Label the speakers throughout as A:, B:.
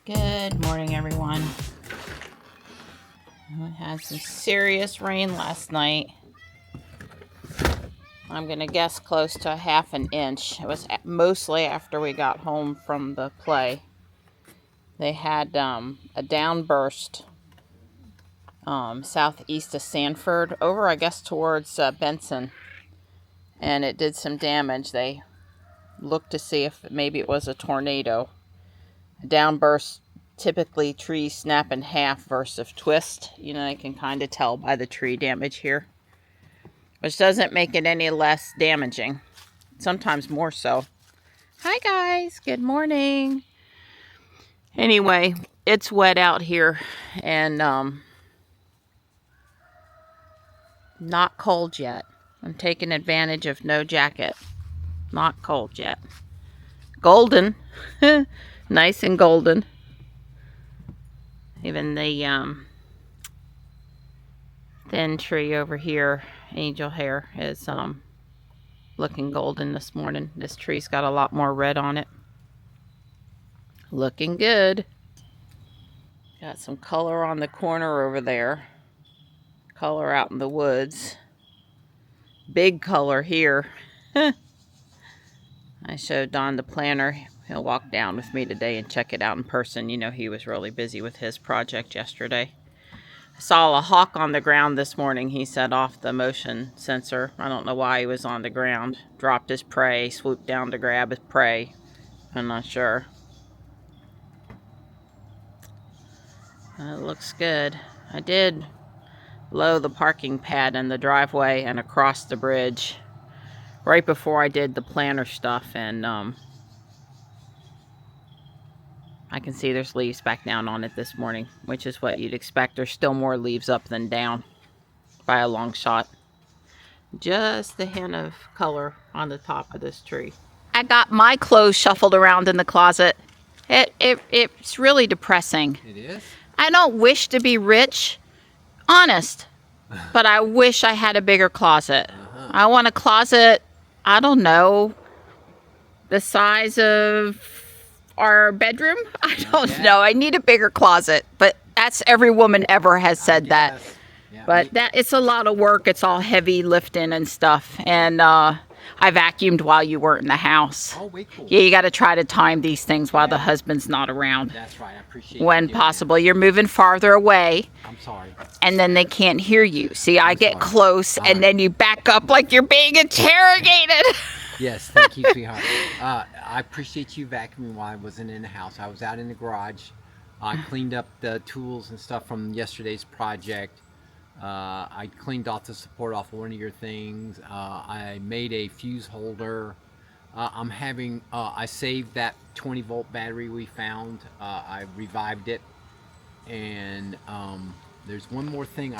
A: Good morning, everyone. We had some serious rain last night. I'm going to guess close to a half an inch. It was mostly after we got home from the play. They had a downburst southeast of Sanford, over I guess towards Benson, and it did some damage. They looked to see if maybe it was a tornado. A downburst, typically trees snap in half versus twist. You know, you can kind of tell by the tree damage here, which doesn't make it any less damaging. Sometimes more so. Hi guys, good morning. Anyway, it's wet out here and not cold yet. I'm taking advantage of no jacket. Not cold yet. Golden. Nice and golden. Even the thin tree over here, angel hair, is looking golden this morning. This tree's got a lot more red on it. Looking good. Got some color on the corner over there. Color out in the woods. Big color here. I showed Don the planter. He'll walk down with me today and check it out in person. You know, he was really busy with his project yesterday. I saw a hawk on the ground this morning, he said, off the motion sensor. I don't know why he was on the ground. Dropped his prey, swooped down to grab his prey. I'm not sure. It looks good. I did blow the parking pad in the driveway and across the bridge right before I did the planter stuff, and I can see there's leaves back down on it this morning, which is what you'd expect. There's still more leaves up than down by a long shot. Just a hint of color on the top of this tree. I got my clothes shuffled around in the closet. It's really depressing.
B: It is?
A: I don't wish to be rich, honest, but I wish I had a bigger closet. I want a closet, I don't know, the size of our bedroom. I don't know. I need a bigger closet, but that's every woman ever has said that.
B: Yeah,
A: but it's a lot of work. It's all heavy lifting and stuff. And I vacuumed while you weren't in the house.
B: Oh, way cool.
A: Yeah, you got to try to time these things while the husband's not around.
B: That's right. I appreciate it.
A: When possible. You're moving farther away.
B: I'm sorry.
A: And then they can't hear you. See, I get close and then you back up like you're being interrogated.
B: Yes, thank you, sweetheart. I appreciate you vacuuming while I wasn't in the house. I was out in the garage. I cleaned up the tools and stuff from yesterday's project. I cleaned off the support off one of your things. I made a fuse holder. I saved that 20-volt battery we found. I revived it. And there's one more thing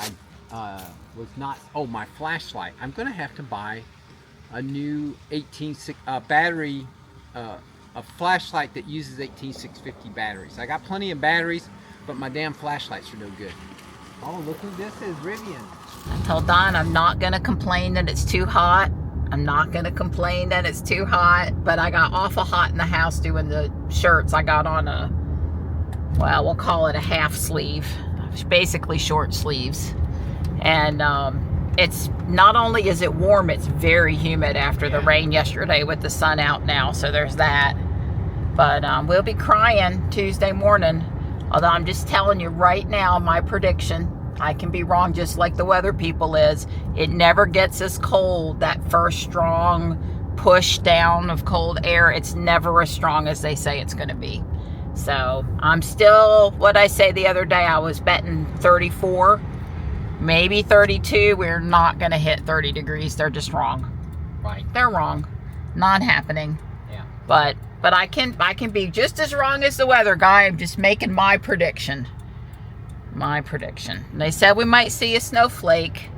B: my flashlight. I'm going to have to buy a new 186 battery, a flashlight that uses 18650 batteries. I got plenty of batteries, but my damn flashlights are no good. Oh, look who this is, Rivian.
A: I told Don I'm not going to complain that it's too hot. I'm not going to complain that it's too hot, but I got awful hot in the house doing the shirts. I got on we'll call it a half sleeve, basically short sleeves. And it's not only is it warm, it's very humid after the rain yesterday with the sun out now, so there's that. But we'll be crying Tuesday morning. Although I'm just telling you right now, my prediction, I can be wrong just like the weather people is, it never gets as cold. That first strong push down of cold air, it's never as strong as they say it's going to be. So I'm still, what I say the other day, I was betting 34, maybe 32. We're not going to hit 30 degrees. They're just wrong.
B: Right.
A: They're wrong. Not happening.
B: Yeah.
A: But I can be just as wrong as the weather guy. I'm just making my prediction. My prediction. They said we might see a snowflake.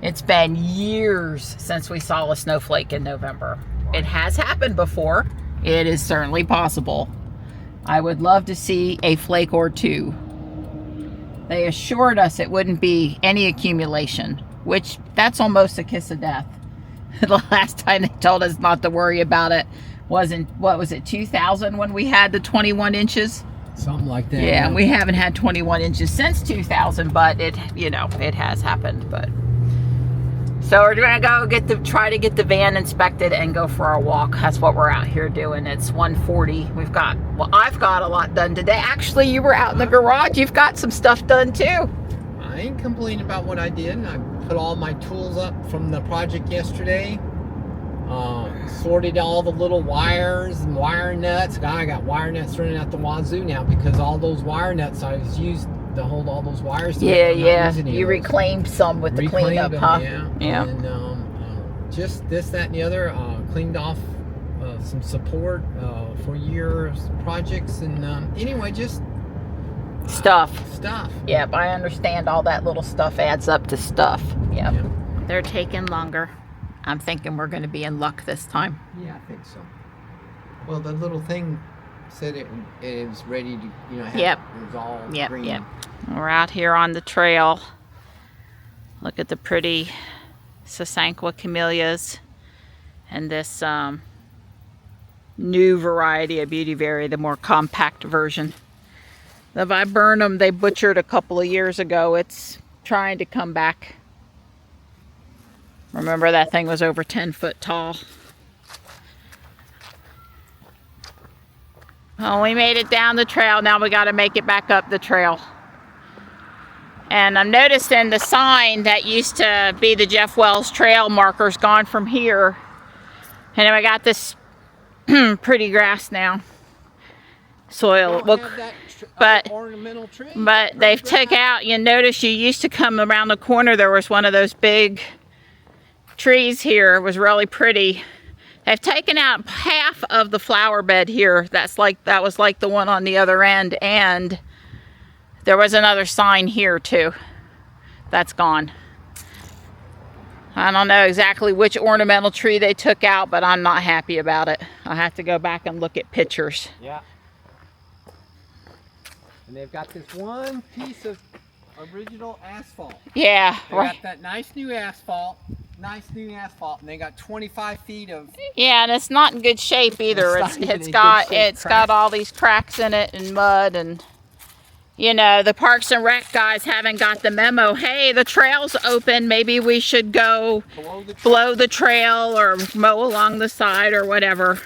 A: It's been years since we saw a snowflake in November. Right. It has happened before. It is certainly possible. I would love to see a flake or two. They assured us it wouldn't be any accumulation, which that's almost a kiss of death. The last time they told us not to worry about it was in, what was it, 2000 when we had the 21 inches?
B: Something like that.
A: Yeah, and we haven't had 21 inches since 2000, but it, you know, it has happened. But so we're gonna go try to get the van inspected and go for our walk. That's what we're out here doing. It's 1:40. I've got a lot done today. Actually, you were out in the garage. You've got some stuff done too.
B: I ain't complaining about what I did. I put all my tools up from the project yesterday. Sorted all the little wires and wire nuts. I got wire nuts running out the wazoo now because all those wire nuts I was used to hold all those wires together.
A: Yeah. You reclaimed some with the cleanup, huh?
B: Yeah. And just this, that, and the other. Cleaned off some support for years projects, and anyway, just
A: stuff.
B: Yep,
A: I understand all that little stuff adds up to stuff. Yep. They're taking longer. I'm thinking we're going to be in luck this time.
B: Yeah, I think so. Well, the little thing said it was ready to, you know,
A: Yep.
B: It was all green.
A: Yep. We're out here on the trail. Look at the pretty Sasanqua camellias and this new variety of beautyberry, the more compact version. The viburnum they butchered a couple of years ago, it's trying to come back. Remember, that thing was over 10 foot tall. Oh, we made it down the trail. Now we got to make it back up the trail. And I'm noticing the sign that used to be the Jeff Wells Trail marker's gone from here. And then we got this pretty grass now. Soil.
B: Ornamental tree.
A: But they've took out, you notice you used to come around the corner, there was one of those big trees here. It was really pretty. They've taken out half of the flower bed here. That was like the one on the other end, and there was another sign here too. That's gone. I don't know exactly which ornamental tree they took out, but I'm not happy about it. I'll have to go back and look at pictures.
B: Yeah. And they've got this one piece of original asphalt.
A: Yeah,
B: they got that nice new asphalt, and they got 25 feet of.
A: Yeah, and it's not in good shape either. It's got all these cracks in it and mud, and you know, the Parks and Rec guys haven't got the memo. Hey, the trail's open. Maybe we should go blow the trail or mow along the side or whatever.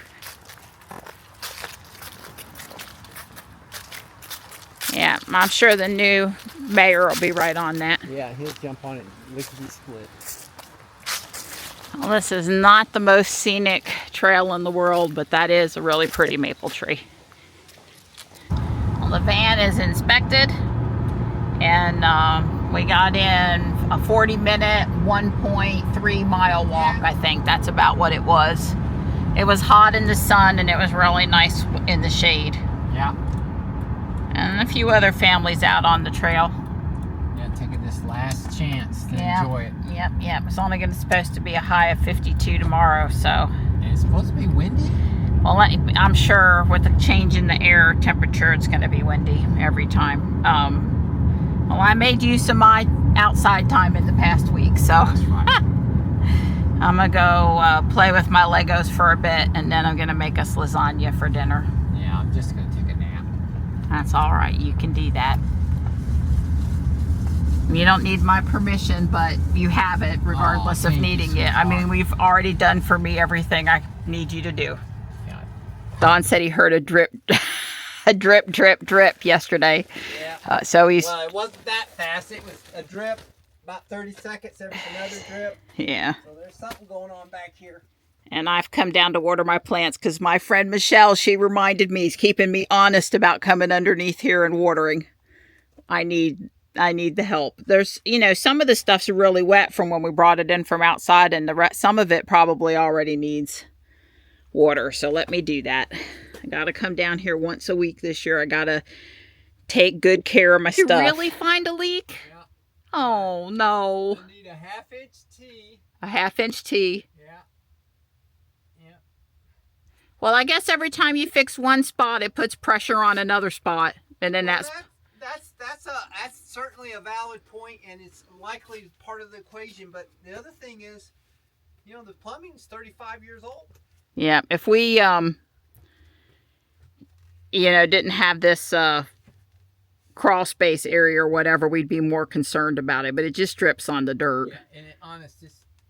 A: Yeah, I'm sure the new mayor will be right on that.
B: Yeah, he'll jump on it lickety split.
A: Well, this is not the most scenic trail in the world, but that is a really pretty maple tree. Well, the van is inspected, and we got in a 40-minute, 1.3 mile walk, I think. That's about what it was. It was hot in the sun, and it was really nice in the shade.
B: Yeah.
A: And a few other families out on the trail.
B: Yeah, taking this last chance to enjoy it.
A: Yep. It's only supposed to be a high of 52 tomorrow, so.
B: And it's supposed to be windy?
A: Well, I'm sure with the change in the air temperature, it's going to be windy every time. Well, I made use of my outside time in the past week, so.
B: That's right.
A: I'm going to go play with my Legos for a bit, and then I'm going to make us lasagna for dinner.
B: Yeah, I'm just going to take a nap.
A: That's all right. You can do that. You don't need my permission, but you have it regardless of needing it. I mean, we've already done for me everything I need you to do.
B: Yeah.
A: Don said he heard a drip, drip yesterday.
B: Yeah.
A: So he's.
B: Well, it wasn't that fast. It was a drip, about 30 seconds. There was another drip.
A: Yeah.
B: So there's something going on back here.
A: And I've come down to water my plants because my friend Michelle, she reminded me, is keeping me honest about coming underneath here and watering. I need the help. There's, you know, some of the stuff's really wet from when we brought it in from outside, and some of it probably already needs water. So let me do that. I got to come down here once a week this year. I got to take good care of my stuff. Did you really find a leak?
B: Yeah.
A: Oh, no.
B: I need a half-inch T.
A: A half-inch T.
B: Yeah.
A: Well, I guess every time you fix one spot, it puts pressure on another spot, and then that's
B: certainly a valid point, and it's likely part of the equation. But the other thing is, you know, the plumbing's 35 years old.
A: Yeah, if we you know, didn't have this crawl space area or whatever, we'd be more concerned about it. But it just drips on the dirt.
B: Yeah, and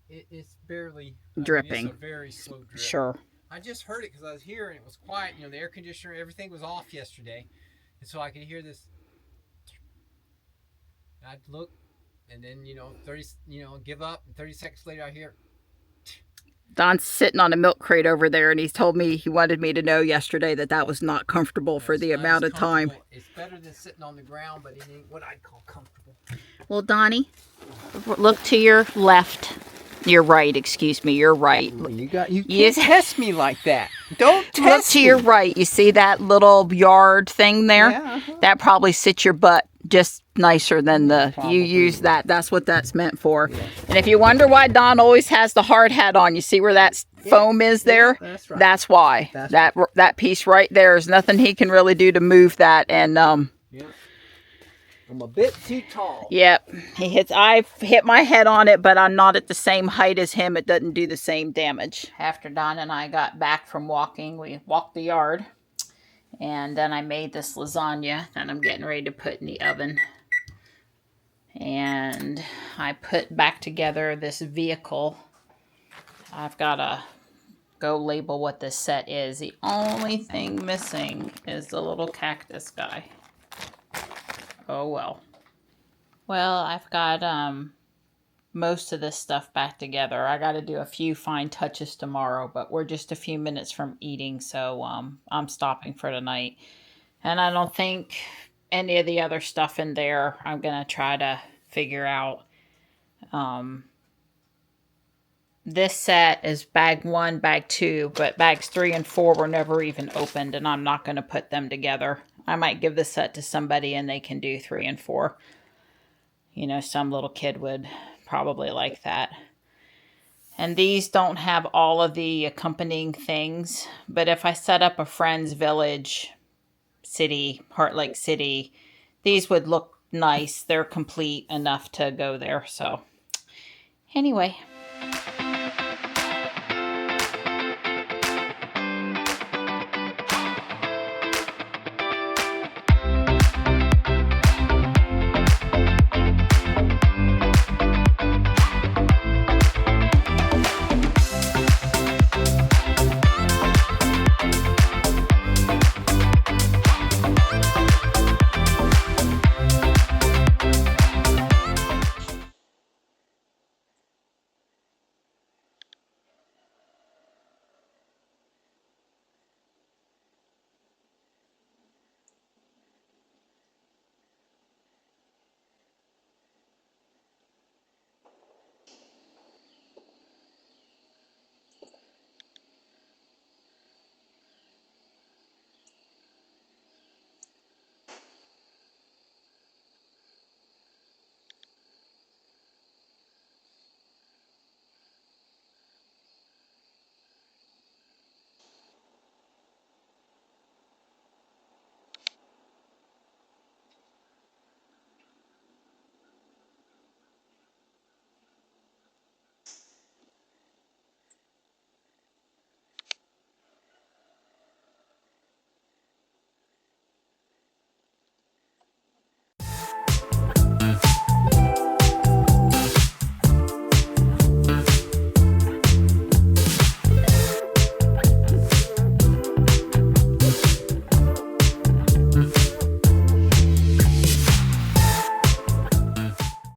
B: it's barely
A: Dripping.
B: it's a very slow drip.
A: Sure.
B: I just heard it because I was here and it was quiet. You know, the air conditioner, everything was off yesterday, and so I could hear this. I'd look, and then give up. And 30 seconds later, I hear.
A: Don's sitting on a milk crate over there, and he told me he wanted me to know yesterday that was not comfortable for the amount of time.
B: It's better than sitting on the ground, but it ain't what I'd call comfortable.
A: Well, Donnie, look to your left. Your right, excuse me, your right.
B: You can't test me like that. Don't test me.
A: Look to your right. You see that little yard thing there?
B: Yeah.
A: That probably sits your butt just nicer than you use that. That's what that's meant for. Yeah. And if you wonder why Don always has the hard hat on, you see where that foam is there? Yeah, that's right. That's why. That piece right there is nothing he can really do to move that. And
B: yeah. I'm a bit too tall.
A: Yep. I've hit my head on it, but I'm not at the same height as him. It doesn't do the same damage. After Don and I got back from walking, we walked the yard. And then I made this lasagna that I'm getting ready to put in the oven. And I put back together this vehicle. I've got to go label what this set is. The only thing missing is the little cactus guy. Oh well. Well, I've got most of this stuff back together. I got to do a few fine touches tomorrow, but we're just a few minutes from eating, so I'm stopping for tonight. And I don't think any of the other stuff in there I'm going to try to figure out. This set is bag 1, bag 2, but bags 3 and 4 were never even opened, and I'm not going to put them together. I might give this set to somebody and they can do 3 and 4. You know, some little kid would probably like that. And these don't have all of the accompanying things, but if I set up a Friends Village city, Heart Lake City, these would look nice. They're complete enough to go there. So anyway,